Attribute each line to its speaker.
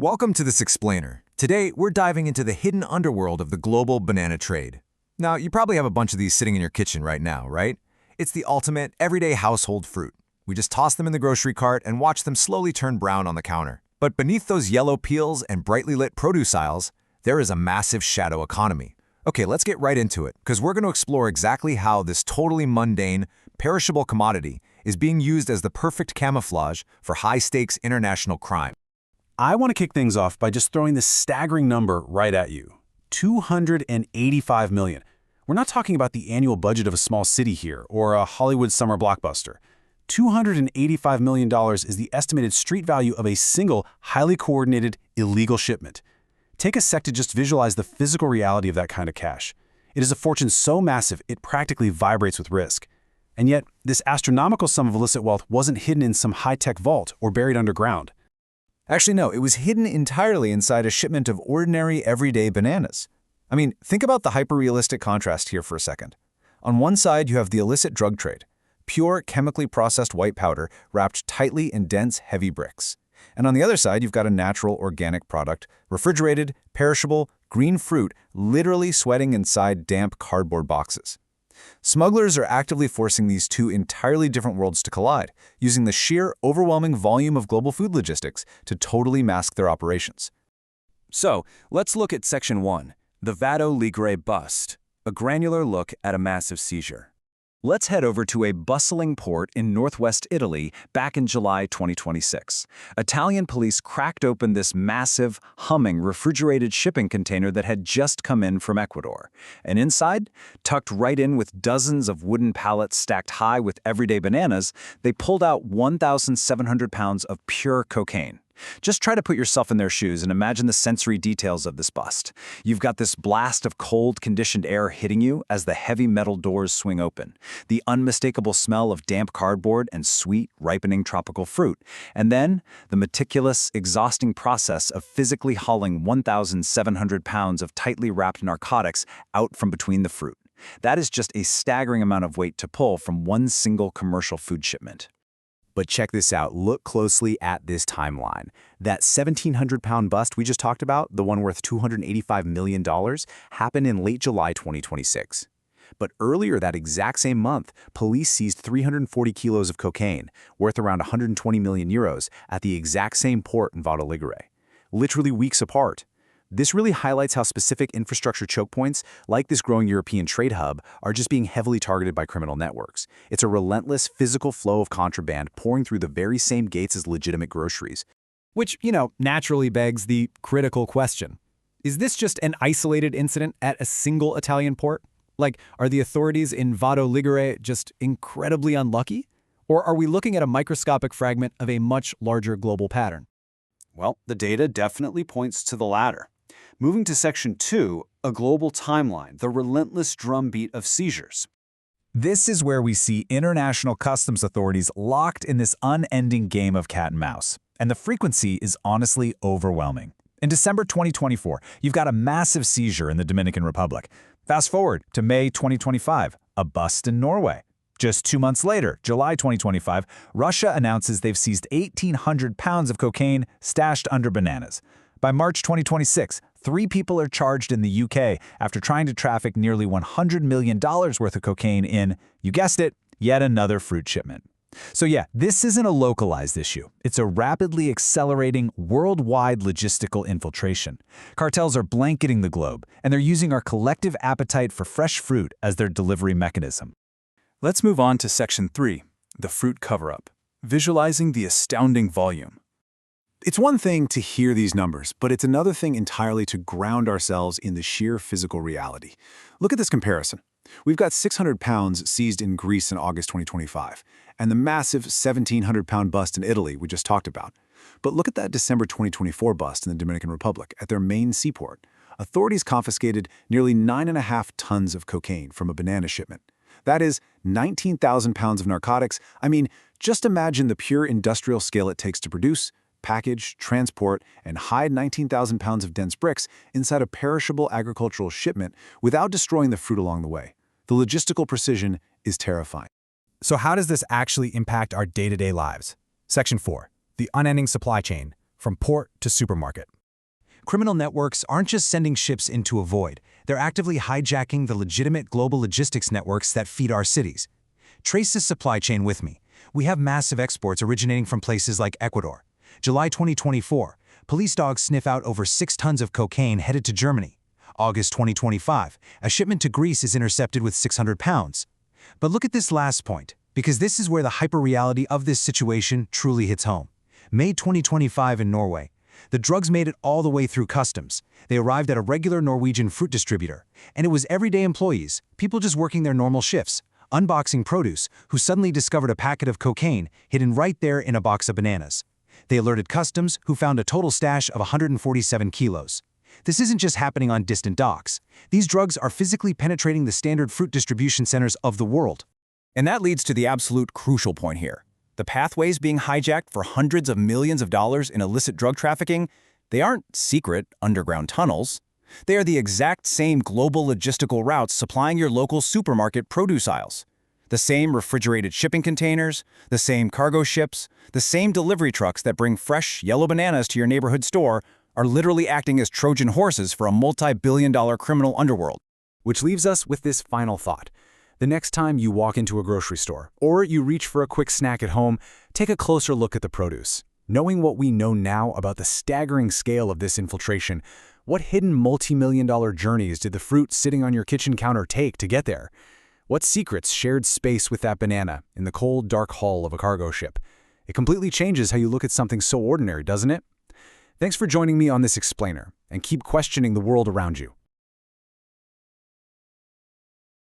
Speaker 1: Welcome to this explainer. Today, we're diving into the hidden underworld of the global banana trade. Now, you probably have a bunch of these sitting in your kitchen right now, right? It's the ultimate, everyday household fruit. We just toss them in the grocery cart and watch them slowly turn brown on the counter. But beneath those yellow peels and brightly lit produce aisles, there is a massive shadow economy. Okay, let's get right into it, because we're going to explore exactly how this totally mundane, perishable commodity is being used as the perfect camouflage for high-stakes international crime.
Speaker 2: I want to kick things off by just throwing this staggering number right at you. 285 million. We're not talking about the annual budget of a small city here or a Hollywood summer blockbuster. $285 million is the estimated street value of a single, highly coordinated, illegal shipment. Take a sec to just visualize the physical reality of that kind of cash. It is a fortune so massive it practically vibrates with risk. And yet, this astronomical sum of illicit wealth wasn't hidden in some high-tech vault or buried underground.
Speaker 1: Actually, no, it was hidden entirely inside a shipment of ordinary, everyday bananas. I mean, think about the hyper-realistic contrast here for a second. On one side, you have the illicit drug trade, pure, chemically processed white powder wrapped tightly in dense, heavy bricks. And on the other side, you've got a natural, organic product, refrigerated, perishable, green fruit, literally sweating inside damp cardboard boxes. Smugglers are actively forcing these two entirely different worlds to collide, using the sheer, overwhelming volume of global food logistics to totally mask their operations. So, let's look at Section 1, the Vado Ligure bust, a granular look at a massive seizure. Let's head over to a bustling port in northwest Italy back in July 2026. Italian police cracked open this massive, humming, refrigerated shipping container that had just come in from Ecuador. And inside, tucked right in with dozens of wooden pallets stacked high with everyday bananas, they pulled out 1,700 pounds of pure cocaine. Just try to put yourself in their shoes and imagine the sensory details of this bust. You've got this blast of cold, conditioned air hitting you as the heavy metal doors swing open, the unmistakable smell of damp cardboard and sweet, ripening tropical fruit, and then the meticulous, exhausting process of physically hauling 1,700 pounds of tightly wrapped narcotics out from between the fruit. That is just a staggering amount of weight to pull from one single commercial food shipment.
Speaker 3: But check this out. Look closely at this timeline. That 1,700-pound bust we just talked about, the one worth $285 million, happened in late July 2026. But earlier that exact same month, police seized 340 kilos of cocaine, worth around 120 million euros, at the exact same port in Vado Ligure, literally weeks apart. This really highlights how specific infrastructure choke points, like this growing European trade hub, are just being heavily targeted by criminal networks. It's a relentless physical flow of contraband pouring through the very same gates as legitimate groceries.
Speaker 4: Which, naturally begs the critical question. Is this just an isolated incident at a single Italian port? Like, are the authorities in Vado Ligure just incredibly unlucky? Or are we looking at a microscopic fragment of a much larger global pattern?
Speaker 2: Well, the data definitely points to the latter. Moving to Section 2, a global timeline, the relentless drumbeat of seizures.
Speaker 3: This is where we see international customs authorities locked in this unending game of cat and mouse. And the frequency is honestly overwhelming. In December 2024, you've got a massive seizure in the Dominican Republic. Fast forward to May 2025, a bust in Norway. Just 2 months later, July 2025, Russia announces they've seized 1,800 pounds of cocaine stashed under bananas. By March 2026, 3 people are charged in the UK after trying to traffic nearly $100 million worth of cocaine in, you guessed it, yet another fruit shipment. So yeah, this isn't a localized issue. It's a rapidly accelerating, worldwide logistical infiltration. Cartels are blanketing the globe, and they're using our collective appetite for fresh fruit as their delivery mechanism.
Speaker 2: Let's move on to Section 3, the fruit cover-up, visualizing the astounding volume. It's one thing to hear these numbers, but it's another thing entirely to ground ourselves in the sheer physical reality. Look at this comparison. We've got 600 pounds seized in Greece in August 2025, and the massive 1,700-pound bust in Italy we just talked about. But look at that December 2024 bust in the Dominican Republic at their main seaport. Authorities confiscated nearly 9.5 tons of cocaine from a banana shipment. That is 19,000 pounds of narcotics. I mean, just imagine the pure industrial scale it takes to produce, package, transport, and hide 19,000 pounds of dense bricks inside a perishable agricultural shipment without destroying the fruit along the way. The logistical precision is terrifying.
Speaker 4: So how does this actually impact our day-to-day lives? Section 4, the unending supply chain,
Speaker 3: from port to supermarket. Criminal networks aren't just sending ships into a void. They're actively hijacking the legitimate global logistics networks that feed our cities. Trace this supply chain with me. We have massive exports originating from places like Ecuador. July 2024, police dogs sniff out over 6 tons of cocaine headed to Germany. August 2025, a shipment to Greece is intercepted with 600 pounds. But look at this last point, because this is where the hyperreality of this situation truly hits home. May 2025 in Norway. The drugs made it all the way through customs. They arrived at a regular Norwegian fruit distributor. And it was everyday employees, people just working their normal shifts, unboxing produce, who suddenly discovered a packet of cocaine hidden right there in a box of bananas. They alerted customs, who found a total stash of 147 kilos. This isn't just happening on distant docks. These drugs are physically penetrating the standard fruit distribution centers of the world.
Speaker 1: And that leads to the absolute crucial point here. The pathways being hijacked for hundreds of millions of dollars in illicit drug trafficking, they aren't secret underground tunnels. They are the exact same global logistical routes supplying your local supermarket produce aisles. The same refrigerated shipping containers, the same cargo ships, the same delivery trucks that bring fresh yellow bananas to your neighborhood store are literally acting as Trojan horses for a multi-billion-dollar criminal underworld.
Speaker 3: Which leaves us with this final thought. The next time you walk into a grocery store, or you reach for a quick snack at home, take a closer look at the produce. Knowing what we know now about the staggering scale of this infiltration, what hidden multi-million-dollar journeys did the fruit sitting on your kitchen counter take to get there? What secrets shared space with that banana in the cold, dark hull of a cargo ship? It completely changes how you look at something so ordinary, doesn't it? Thanks for joining me on this explainer, and keep questioning the world around you.